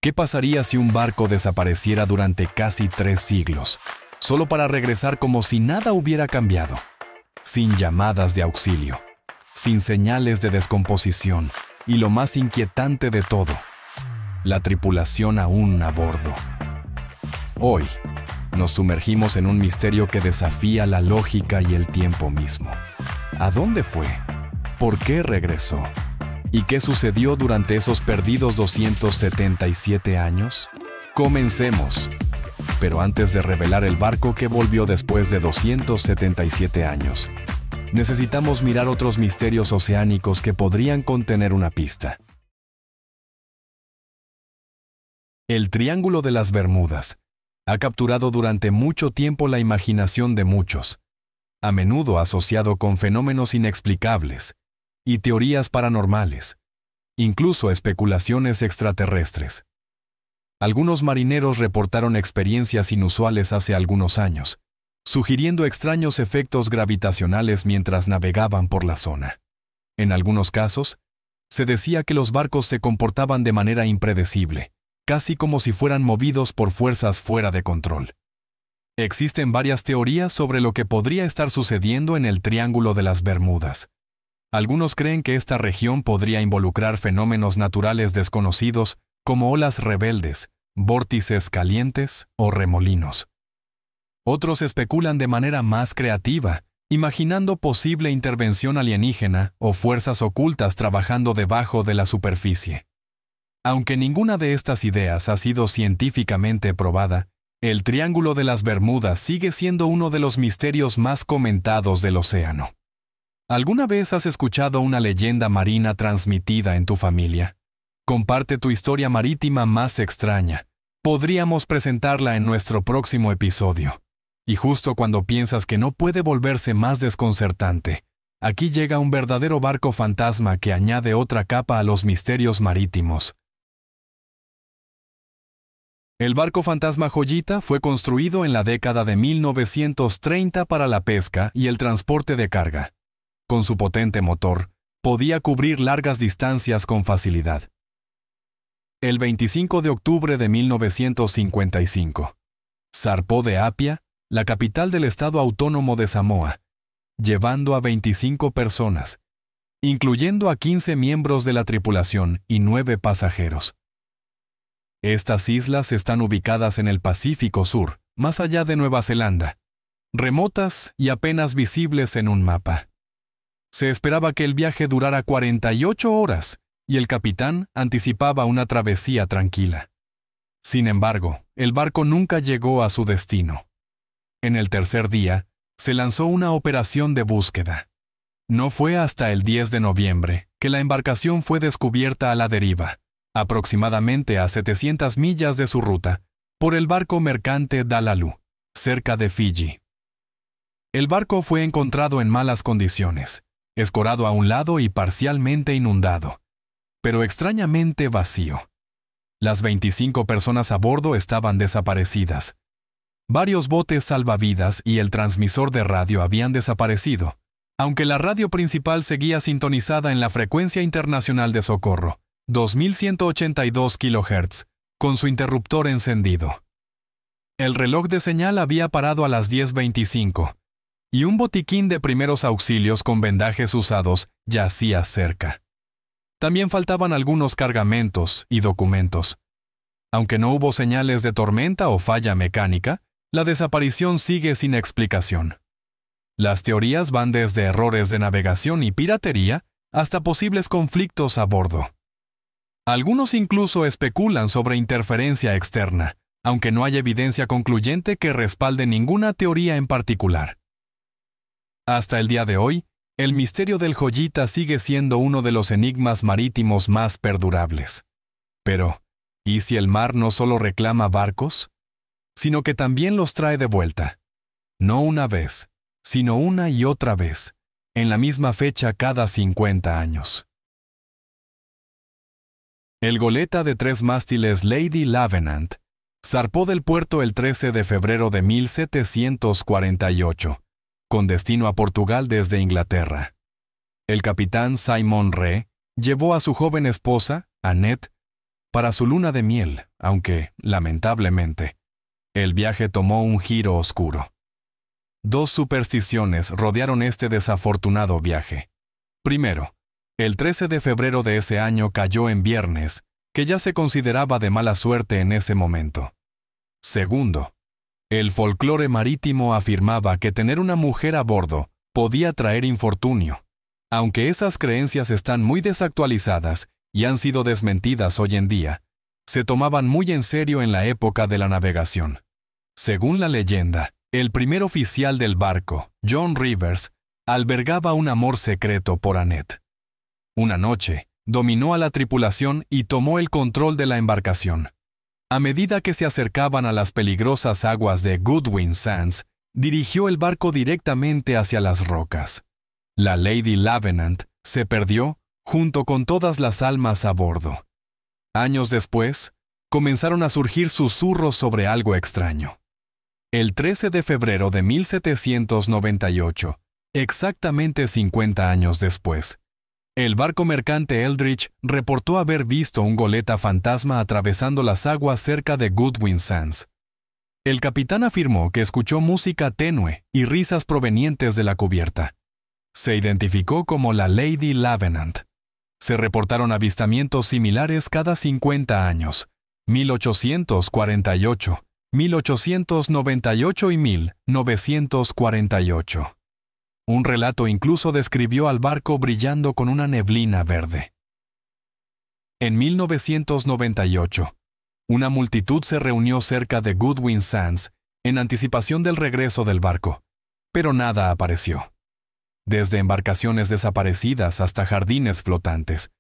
¿Qué pasaría si un barco desapareciera durante casi 3 siglos, solo para regresar como si nada hubiera cambiado? Sin llamadas de auxilio, sin señales de descomposición y lo más inquietante de todo, la tripulación aún a bordo. Hoy, nos sumergimos en un misterio que desafía la lógica y el tiempo mismo. ¿A dónde fue? ¿Por qué regresó? ¿Y qué sucedió durante esos perdidos 277 años? Comencemos. Pero antes de revelar el barco que volvió después de 277 años, necesitamos mirar otros misterios oceánicos que podrían contener una pista. El Triángulo de las Bermudas ha capturado durante mucho tiempo la imaginación de muchos, a menudo asociado con fenómenos inexplicables y teorías paranormales, incluso especulaciones extraterrestres. Algunos marineros reportaron experiencias inusuales hace algunos años, sugiriendo extraños efectos gravitacionales mientras navegaban por la zona. En algunos casos, se decía que los barcos se comportaban de manera impredecible, casi como si fueran movidos por fuerzas fuera de control. Existen varias teorías sobre lo que podría estar sucediendo en el Triángulo de las Bermudas. Algunos creen que esta región podría involucrar fenómenos naturales desconocidos como olas rebeldes, vórtices calientes o remolinos. Otros especulan de manera más creativa, imaginando posible intervención alienígena o fuerzas ocultas trabajando debajo de la superficie. Aunque ninguna de estas ideas ha sido científicamente probada, el Triángulo de las Bermudas sigue siendo uno de los misterios más comentados del océano. ¿Alguna vez has escuchado una leyenda marina transmitida en tu familia? Comparte tu historia marítima más extraña. Podríamos presentarla en nuestro próximo episodio. Y justo cuando piensas que no puede volverse más desconcertante, aquí llega un verdadero barco fantasma que añade otra capa a los misterios marítimos. El barco fantasma Joyita fue construido en la década de 1930 para la pesca y el transporte de carga. Con su potente motor, podía cubrir largas distancias con facilidad. El 25 de octubre de 1955, zarpó de Apia, la capital del estado autónomo de Samoa, llevando a 25 personas, incluyendo a 15 miembros de la tripulación y 9 pasajeros. Estas islas están ubicadas en el Pacífico Sur, más allá de Nueva Zelanda, remotas y apenas visibles en un mapa. Se esperaba que el viaje durara 48 horas y el capitán anticipaba una travesía tranquila. Sin embargo, el barco nunca llegó a su destino. En el tercer día, se lanzó una operación de búsqueda. No fue hasta el 10 de noviembre que la embarcación fue descubierta a la deriva, aproximadamente a 700 millas de su ruta, por el barco mercante Dalalu, cerca de Fiji. El barco fue encontrado en malas condiciones, escorado a un lado y parcialmente inundado, pero extrañamente vacío. Las 25 personas a bordo estaban desaparecidas. Varios botes salvavidas y el transmisor de radio habían desaparecido, aunque la radio principal seguía sintonizada en la frecuencia internacional de socorro, 2182 kHz, con su interruptor encendido. El reloj de señal había parado a las 10:25, y un botiquín de primeros auxilios con vendajes usados yacía cerca. También faltaban algunos cargamentos y documentos. Aunque no hubo señales de tormenta o falla mecánica, la desaparición sigue sin explicación. Las teorías van desde errores de navegación y piratería hasta posibles conflictos a bordo. Algunos incluso especulan sobre interferencia externa, aunque no hay evidencia concluyente que respalde ninguna teoría en particular. Hasta el día de hoy, el misterio del Joyita sigue siendo uno de los enigmas marítimos más perdurables. Pero, ¿y si el mar no solo reclama barcos, sino que también los trae de vuelta? No una vez, sino una y otra vez, en la misma fecha cada 50 años. El goleta de 3 mástiles Lady Lavenant zarpó del puerto el 13 de febrero de 1748, con destino a Portugal desde Inglaterra. El capitán Simon Ree llevó a su joven esposa, Annette, para su luna de miel, aunque, lamentablemente, el viaje tomó un giro oscuro. Dos supersticiones rodearon este desafortunado viaje. Primero, el 13 de febrero de ese año cayó en viernes, que ya se consideraba de mala suerte en ese momento. Segundo, el folclore marítimo afirmaba que tener una mujer a bordo podía traer infortunio. Aunque esas creencias están muy desactualizadas y han sido desmentidas hoy en día, se tomaban muy en serio en la época de la navegación. Según la leyenda, el primer oficial del barco, John Rivers, albergaba un amor secreto por Annette. Una noche, dominó a la tripulación y tomó el control de la embarcación. A medida que se acercaban a las peligrosas aguas de Goodwin Sands, dirigió el barco directamente hacia las rocas. La Lady Lavenant se perdió junto con todas las almas a bordo. Años después, comenzaron a surgir susurros sobre algo extraño. El 13 de febrero de 1798, exactamente 50 años después, el barco mercante Eldridge reportó haber visto un goleta fantasma atravesando las aguas cerca de Goodwin Sands. El capitán afirmó que escuchó música tenue y risas provenientes de la cubierta. Se identificó como la Lady Lavenant. Se reportaron avistamientos similares cada 50 años, 1848, 1898 y 1948. Un relato incluso describió al barco brillando con una neblina verde. En 1998, una multitud se reunió cerca de Goodwin Sands en anticipación del regreso del barco, pero nada apareció. Desde embarcaciones desaparecidas hasta jardines flotantes,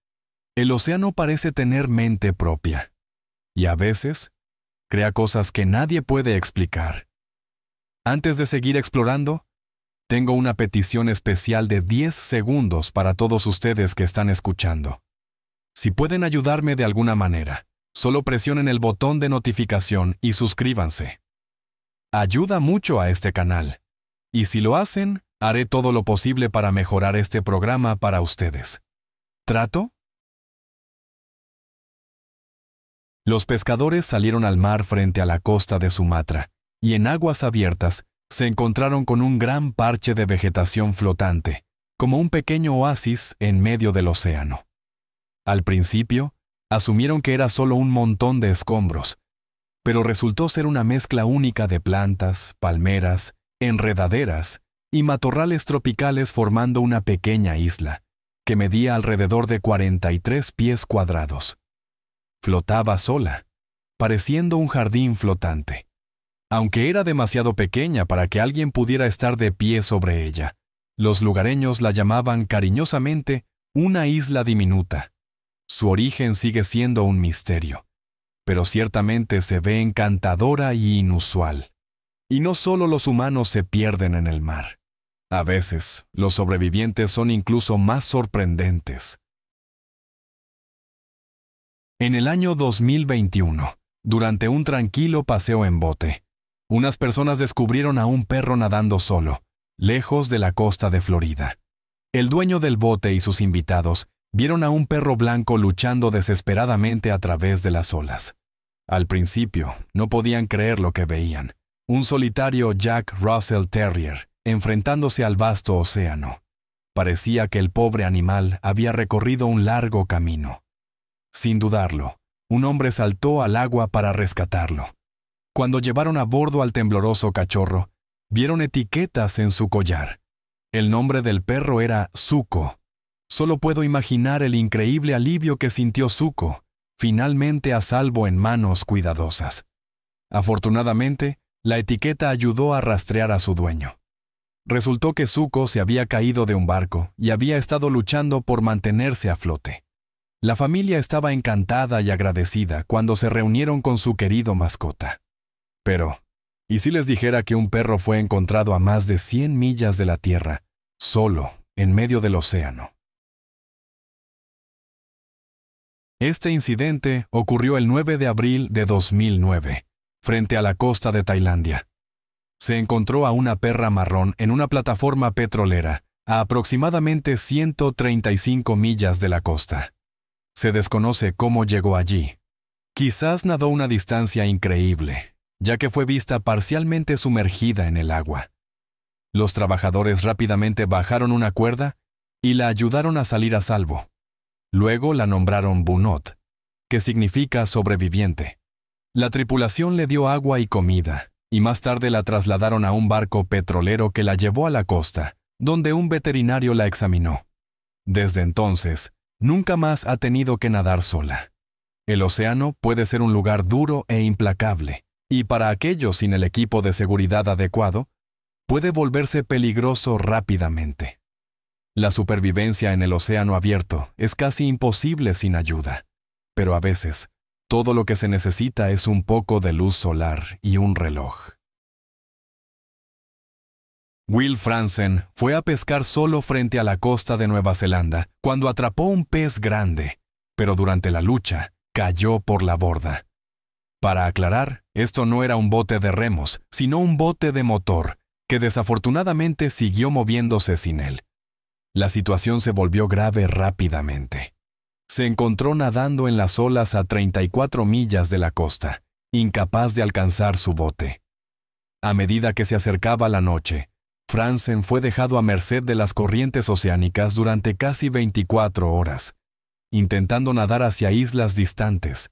el océano parece tener mente propia, y a veces crea cosas que nadie puede explicar. Antes de seguir explorando, tengo una petición especial de 10 segundos para todos ustedes que están escuchando. Si pueden ayudarme de alguna manera, solo presionen el botón de notificación y suscríbanse. Ayuda mucho a este canal, y si lo hacen, haré todo lo posible para mejorar este programa para ustedes. ¿Trato? Los pescadores salieron al mar frente a la costa de Sumatra, y en aguas abiertas se encontraron con un gran parche de vegetación flotante, como un pequeño oasis en medio del océano. Al principio, asumieron que era solo un montón de escombros, pero resultó ser una mezcla única de plantas, palmeras, enredaderas y matorrales tropicales formando una pequeña isla, que medía alrededor de 43 pies cuadrados. Flotaba sola, pareciendo un jardín flotante. Aunque era demasiado pequeña para que alguien pudiera estar de pie sobre ella, los lugareños la llamaban cariñosamente una isla diminuta. Su origen sigue siendo un misterio, pero ciertamente se ve encantadora y inusual. Y no solo los humanos se pierden en el mar. A veces, los sobrevivientes son incluso más sorprendentes. En el año 2021, durante un tranquilo paseo en bote, unas personas descubrieron a un perro nadando solo, lejos de la costa de Florida. El dueño del bote y sus invitados vieron a un perro blanco luchando desesperadamente a través de las olas. Al principio, no podían creer lo que veían. Un solitario Jack Russell Terrier, enfrentándose al vasto océano. Parecía que el pobre animal había recorrido un largo camino. Sin dudarlo, un hombre saltó al agua para rescatarlo. Cuando llevaron a bordo al tembloroso cachorro, vieron etiquetas en su collar. El nombre del perro era Zuko. Solo puedo imaginar el increíble alivio que sintió Zuko, finalmente a salvo en manos cuidadosas. Afortunadamente, la etiqueta ayudó a rastrear a su dueño. Resultó que Zuko se había caído de un barco y había estado luchando por mantenerse a flote. La familia estaba encantada y agradecida cuando se reunieron con su querido mascota. Pero, ¿y si les dijera que un perro fue encontrado a más de 100 millas de la Tierra, solo, en medio del océano? Este incidente ocurrió el 9 de abril de 2009, frente a la costa de Tailandia. Se encontró a una perra marrón en una plataforma petrolera, a aproximadamente 135 millas de la costa. Se desconoce cómo llegó allí, Quizás nadó una distancia increíble, ya que fue vista parcialmente sumergida en el agua. Los trabajadores rápidamente bajaron una cuerda y la ayudaron a salir a salvo. Luego la nombraron Bunot, que significa sobreviviente. La tripulación le dio agua y comida, y más tarde la trasladaron a un barco petrolero que la llevó a la costa, donde un veterinario la examinó. Desde entonces, nunca más ha tenido que nadar sola. El océano puede ser un lugar duro e implacable, y para aquellos sin el equipo de seguridad adecuado, puede volverse peligroso rápidamente. La supervivencia en el océano abierto es casi imposible sin ayuda, pero a veces, todo lo que se necesita es un poco de luz solar y un reloj. Will Franzen fue a pescar solo frente a la costa de Nueva Zelanda cuando atrapó un pez grande, pero durante la lucha cayó por la borda. Para aclarar, esto no era un bote de remos, sino un bote de motor, que desafortunadamente siguió moviéndose sin él. La situación se volvió grave rápidamente. Se encontró nadando en las olas a 34 millas de la costa, incapaz de alcanzar su bote. A medida que se acercaba la noche, Franzen fue dejado a merced de las corrientes oceánicas durante casi 24 horas, intentando nadar hacia islas distantes,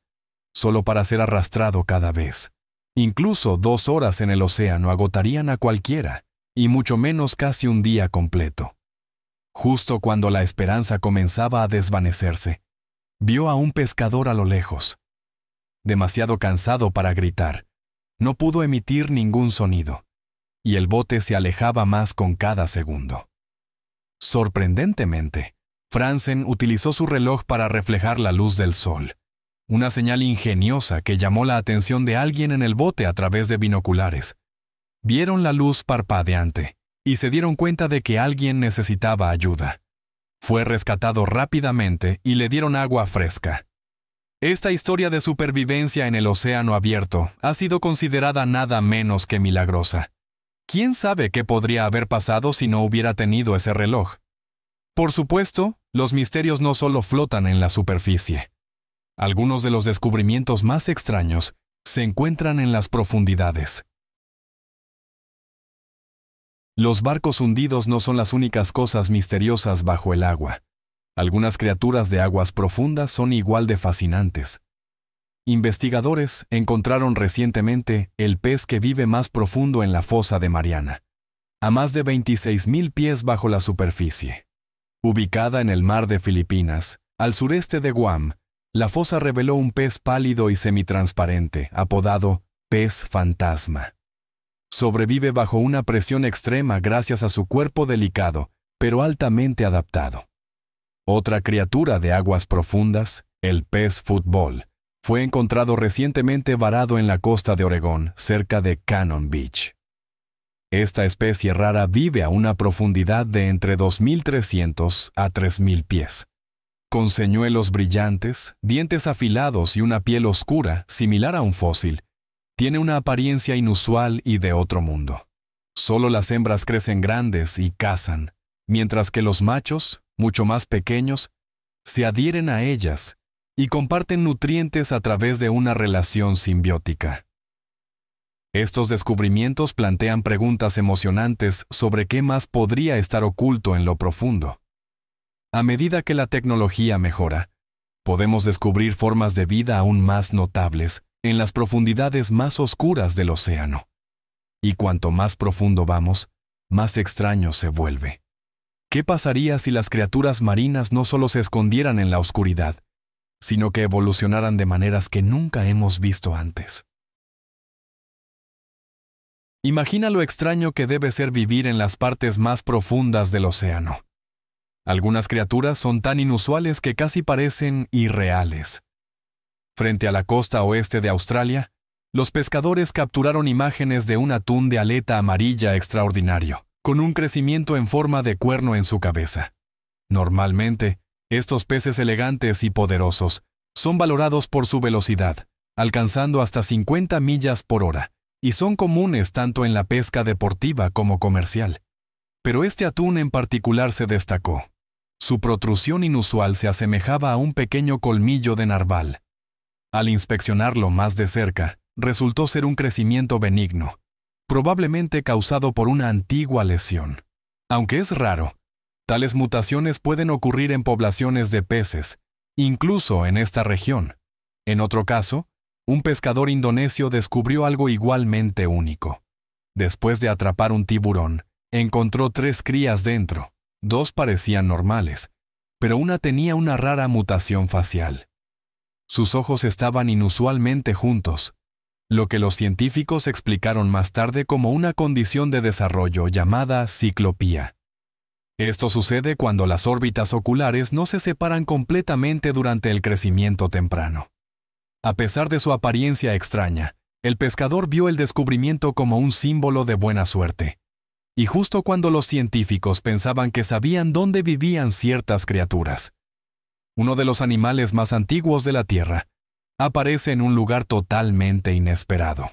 solo para ser arrastrado cada vez. Incluso 2 horas en el océano agotarían a cualquiera, y mucho menos casi un día completo. Justo cuando la esperanza comenzaba a desvanecerse, vio a un pescador a lo lejos. Demasiado cansado para gritar, no pudo emitir ningún sonido, y el bote se alejaba más con cada segundo. Sorprendentemente, Franzen utilizó su reloj para reflejar la luz del sol, una señal ingeniosa que llamó la atención de alguien en el bote a través de binoculares. Vieron la luz parpadeante y se dieron cuenta de que alguien necesitaba ayuda. Fue rescatado rápidamente y le dieron agua fresca. Esta historia de supervivencia en el océano abierto ha sido considerada nada menos que milagrosa. ¿Quién sabe qué podría haber pasado si no hubiera tenido ese reloj? Por supuesto, los misterios no solo flotan en la superficie. Algunos de los descubrimientos más extraños se encuentran en las profundidades. Los barcos hundidos no son las únicas cosas misteriosas bajo el agua. Algunas criaturas de aguas profundas son igual de fascinantes. Investigadores encontraron recientemente el pez que vive más profundo en la fosa de Mariana, a más de 26,000 pies bajo la superficie. Ubicada en el mar de Filipinas, al sureste de Guam, la fosa reveló un pez pálido y semitransparente, apodado pez fantasma. Sobrevive bajo una presión extrema gracias a su cuerpo delicado, pero altamente adaptado. Otra criatura de aguas profundas, el pez fútbol, fue encontrado recientemente varado en la costa de Oregón, cerca de Cannon Beach. Esta especie rara vive a una profundidad de entre 2.300 a 3.000 pies. Con señuelos brillantes, dientes afilados y una piel oscura, similar a un fósil, tiene una apariencia inusual y de otro mundo. Solo las hembras crecen grandes y cazan, mientras que los machos, mucho más pequeños, se adhieren a ellas y comparten nutrientes a través de una relación simbiótica. Estos descubrimientos plantean preguntas emocionantes sobre qué más podría estar oculto en lo profundo. A medida que la tecnología mejora, podemos descubrir formas de vida aún más notables en las profundidades más oscuras del océano. Y cuanto más profundo vamos, más extraño se vuelve. ¿Qué pasaría si las criaturas marinas no solo se escondieran en la oscuridad, sino que evolucionaran de maneras que nunca hemos visto antes? Imagina lo extraño que debe ser vivir en las partes más profundas del océano. Algunas criaturas son tan inusuales que casi parecen irreales. Frente a la costa oeste de Australia, los pescadores capturaron imágenes de un atún de aleta amarilla extraordinario, con un crecimiento en forma de cuerno en su cabeza. Normalmente, estos peces elegantes y poderosos son valorados por su velocidad, alcanzando hasta 50 millas por hora, y son comunes tanto en la pesca deportiva como comercial. Pero este atún en particular se destacó. Su protrusión inusual se asemejaba a un pequeño colmillo de narval. Al inspeccionarlo más de cerca, resultó ser un crecimiento benigno, probablemente causado por una antigua lesión. Aunque es raro, tales mutaciones pueden ocurrir en poblaciones de peces, incluso en esta región. En otro caso, un pescador indonesio descubrió algo igualmente único. Después de atrapar un tiburón, encontró 3 crías dentro. 2 parecían normales, pero una tenía una rara mutación facial. Sus ojos estaban inusualmente juntos, lo que los científicos explicaron más tarde como una condición de desarrollo llamada ciclopía. Esto sucede cuando las órbitas oculares no se separan completamente durante el crecimiento temprano. A pesar de su apariencia extraña, el pescador vio el descubrimiento como un símbolo de buena suerte. Y justo cuando los científicos pensaban que sabían dónde vivían ciertas criaturas, uno de los animales más antiguos de la Tierra aparece en un lugar totalmente inesperado.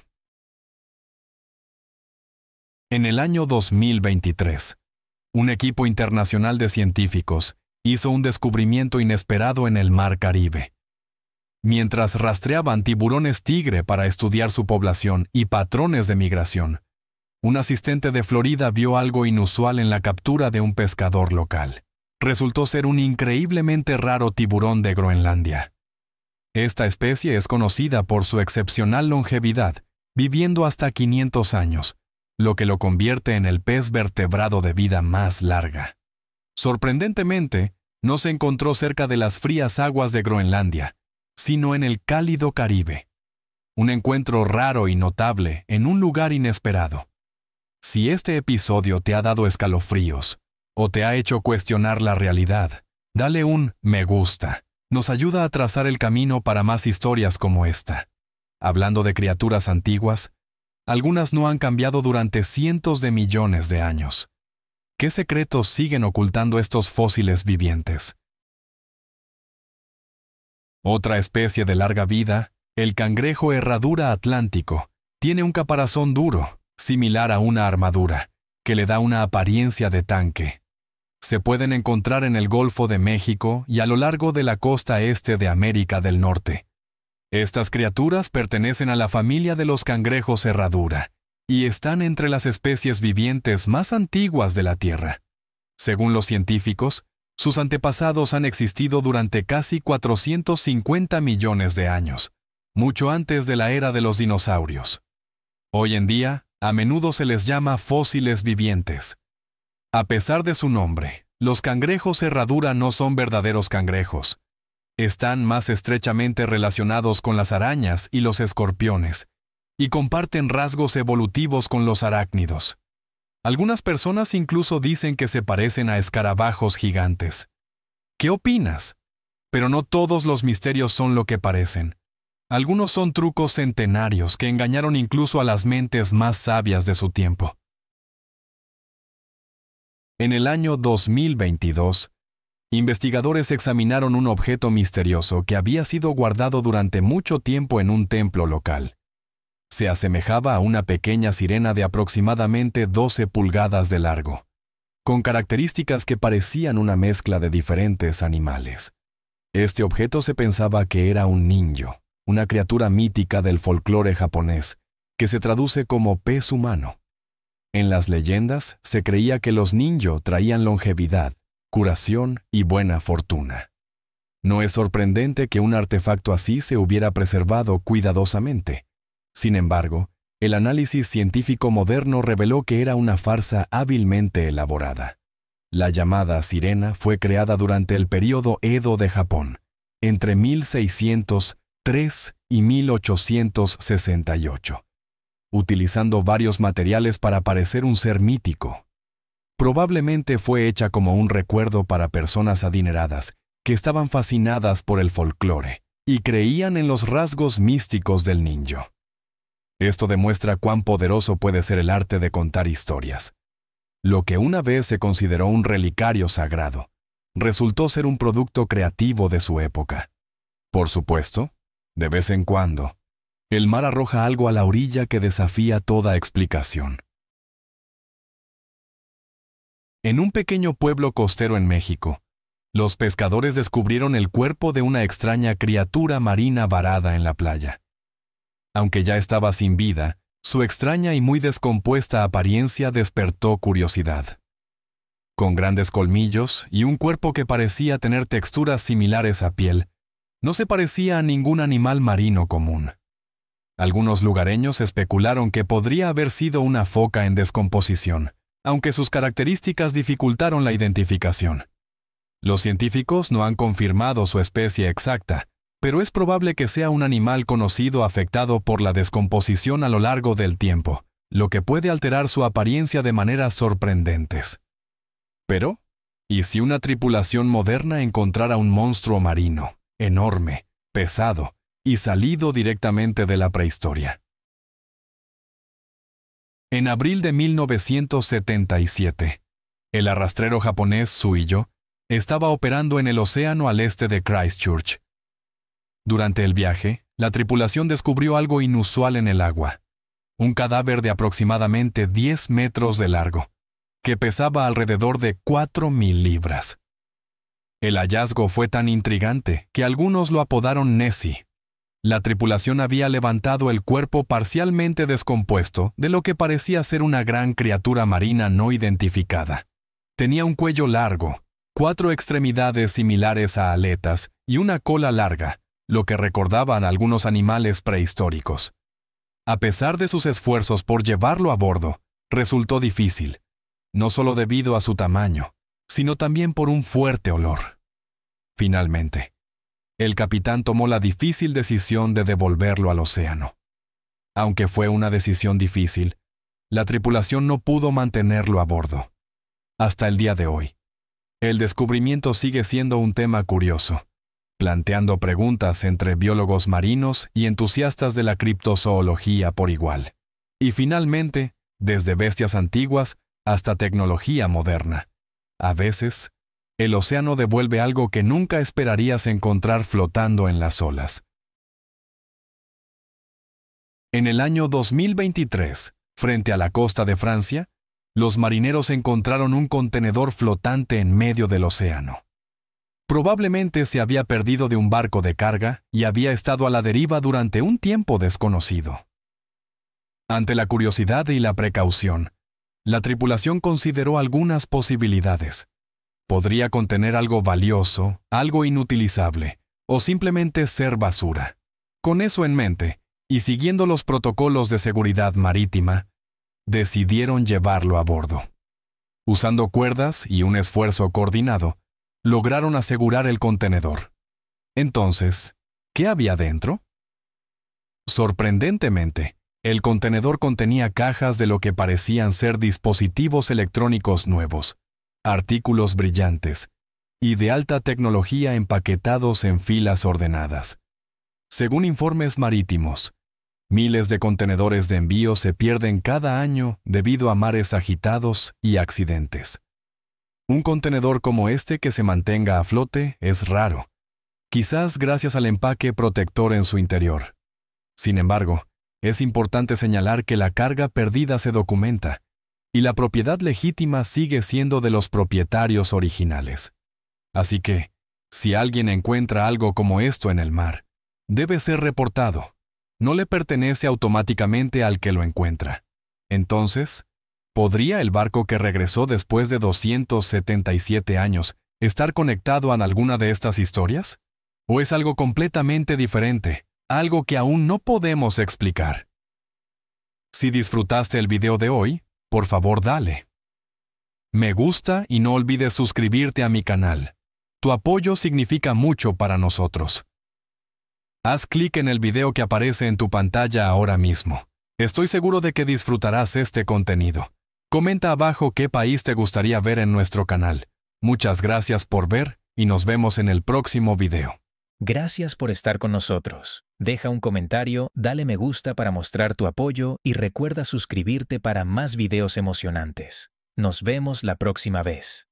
En el año 2023, un equipo internacional de científicos hizo un descubrimiento inesperado en el Mar Caribe. Mientras rastreaban tiburones tigre para estudiar su población y patrones de migración, un asistente de Florida vio algo inusual en la captura de un pescador local. Resultó ser un increíblemente raro tiburón de Groenlandia. Esta especie es conocida por su excepcional longevidad, viviendo hasta 500 años, lo que lo convierte en el pez vertebrado de vida más larga. Sorprendentemente, no se encontró cerca de las frías aguas de Groenlandia, sino en el cálido Caribe. Un encuentro raro y notable en un lugar inesperado. Si este episodio te ha dado escalofríos o te ha hecho cuestionar la realidad, dale un me gusta. Nos ayuda a trazar el camino para más historias como esta. Hablando de criaturas antiguas, algunas no han cambiado durante cientos de millones de años. ¿Qué secretos siguen ocultando estos fósiles vivientes? Otra especie de larga vida, el cangrejo herradura atlántico, tiene un caparazón duro, similar a una armadura, que le da una apariencia de tanque. Se pueden encontrar en el Golfo de México y a lo largo de la costa este de América del Norte. Estas criaturas pertenecen a la familia de los cangrejos herradura y están entre las especies vivientes más antiguas de la Tierra. Según los científicos, sus antepasados han existido durante casi 450 millones de años, mucho antes de la era de los dinosaurios. Hoy en día, a menudo se les llama fósiles vivientes. A pesar de su nombre, los cangrejos herradura no son verdaderos cangrejos. Están más estrechamente relacionados con las arañas y los escorpiones, y comparten rasgos evolutivos con los arácnidos. Algunas personas incluso dicen que se parecen a escarabajos gigantes. ¿Qué opinas? Pero no todos los misterios son lo que parecen. Algunos son trucos centenarios que engañaron incluso a las mentes más sabias de su tiempo. En el año 2022, investigadores examinaron un objeto misterioso que había sido guardado durante mucho tiempo en un templo local. Se asemejaba a una pequeña sirena de aproximadamente 12 pulgadas de largo, con características que parecían una mezcla de diferentes animales. Este objeto se pensaba que era un ninjo, una criatura mítica del folclore japonés, que se traduce como pez humano. En las leyendas se creía que los ninjo traían longevidad, curación y buena fortuna. No es sorprendente que un artefacto así se hubiera preservado cuidadosamente. Sin embargo, el análisis científico moderno reveló que era una farsa hábilmente elaborada. La llamada sirena fue creada durante el período Edo de Japón, entre 1603 y 1868. Utilizando varios materiales para parecer un ser mítico. Probablemente fue hecha como un recuerdo para personas adineradas que estaban fascinadas por el folclore y creían en los rasgos místicos del ninjo. Esto demuestra cuán poderoso puede ser el arte de contar historias. Lo que una vez se consideró un relicario sagrado, resultó ser un producto creativo de su época. Por supuesto, de vez en cuando, el mar arroja algo a la orilla que desafía toda explicación. En un pequeño pueblo costero en México, Los pescadores descubrieron el cuerpo de una extraña criatura marina varada en la playa. Aunque ya estaba sin vida, su extraña y muy descompuesta apariencia despertó curiosidad. Con grandes colmillos y un cuerpo que parecía tener texturas similares a piel, no se parecía a ningún animal marino común. Algunos lugareños especularon que podría haber sido una foca en descomposición, aunque sus características dificultaron la identificación. Los científicos no han confirmado su especie exacta, pero es probable que sea un animal conocido afectado por la descomposición a lo largo del tiempo, lo que puede alterar su apariencia de maneras sorprendentes. Pero, ¿y si una tripulación moderna encontrara un monstruo marino, enorme, pesado y salido directamente de la prehistoria? En abril de 1977, el arrastrero japonés Suiyo estaba operando en el océano al este de Christchurch. Durante el viaje, la tripulación descubrió algo inusual en el agua: un cadáver de aproximadamente 10 metros de largo, que pesaba alrededor de 4.000 libras. El hallazgo fue tan intrigante que algunos lo apodaron Nessie. La tripulación había levantado el cuerpo parcialmente descompuesto de lo que parecía ser una gran criatura marina no identificada. Tenía un cuello largo, 4 extremidades similares a aletas y una cola larga, lo que recordaban a algunos animales prehistóricos. A pesar de sus esfuerzos por llevarlo a bordo, resultó difícil, no solo debido a su tamaño, sino también por un fuerte olor. Finalmente, el capitán tomó la difícil decisión de devolverlo al océano. Aunque fue una decisión difícil, la tripulación no pudo mantenerlo a bordo. Hasta el día de hoy, el descubrimiento sigue siendo un tema curioso, planteando preguntas entre biólogos marinos y entusiastas de la criptozoología por igual. Y finalmente, desde bestias antiguas hasta tecnología moderna, a veces, el océano devuelve algo que nunca esperarías encontrar flotando en las olas. En el año 2023, frente a la costa de Francia, los marineros encontraron un contenedor flotante en medio del océano. Probablemente se había perdido de un barco de carga y había estado a la deriva durante un tiempo desconocido. Ante la curiosidad y la precaución, la tripulación consideró algunas posibilidades. Podría contener algo valioso, algo inutilizable, o simplemente ser basura. Con eso en mente, y siguiendo los protocolos de seguridad marítima, decidieron llevarlo a bordo. Usando cuerdas y un esfuerzo coordinado, lograron asegurar el contenedor. Entonces, ¿qué había dentro? Sorprendentemente, el contenedor contenía cajas de lo que parecían ser dispositivos electrónicos nuevos, artículos brillantes y de alta tecnología empaquetados en filas ordenadas. Según informes marítimos, miles de contenedores de envío se pierden cada año debido a mares agitados y accidentes. Un contenedor como este que se mantenga a flote es raro, quizás gracias al empaque protector en su interior. Sin embargo, es importante señalar que la carga perdida se documenta, y la propiedad legítima sigue siendo de los propietarios originales. Así que, si alguien encuentra algo como esto en el mar, debe ser reportado. No le pertenece automáticamente al que lo encuentra. Entonces, ¿podría el barco que regresó después de 277 años estar conectado a alguna de estas historias? ¿O es algo completamente diferente, algo que aún no podemos explicar? Si disfrutaste el video de hoy, por favor dale me gusta y no olvides suscribirte a mi canal. Tu apoyo significa mucho para nosotros. Haz clic en el video que aparece en tu pantalla ahora mismo. Estoy seguro de que disfrutarás este contenido. Comenta abajo qué país te gustaría ver en nuestro canal. Muchas gracias por ver y nos vemos en el próximo video. Gracias por estar con nosotros. Deja un comentario, dale me gusta para mostrar tu apoyo y recuerda suscribirte para más videos emocionantes. Nos vemos la próxima vez.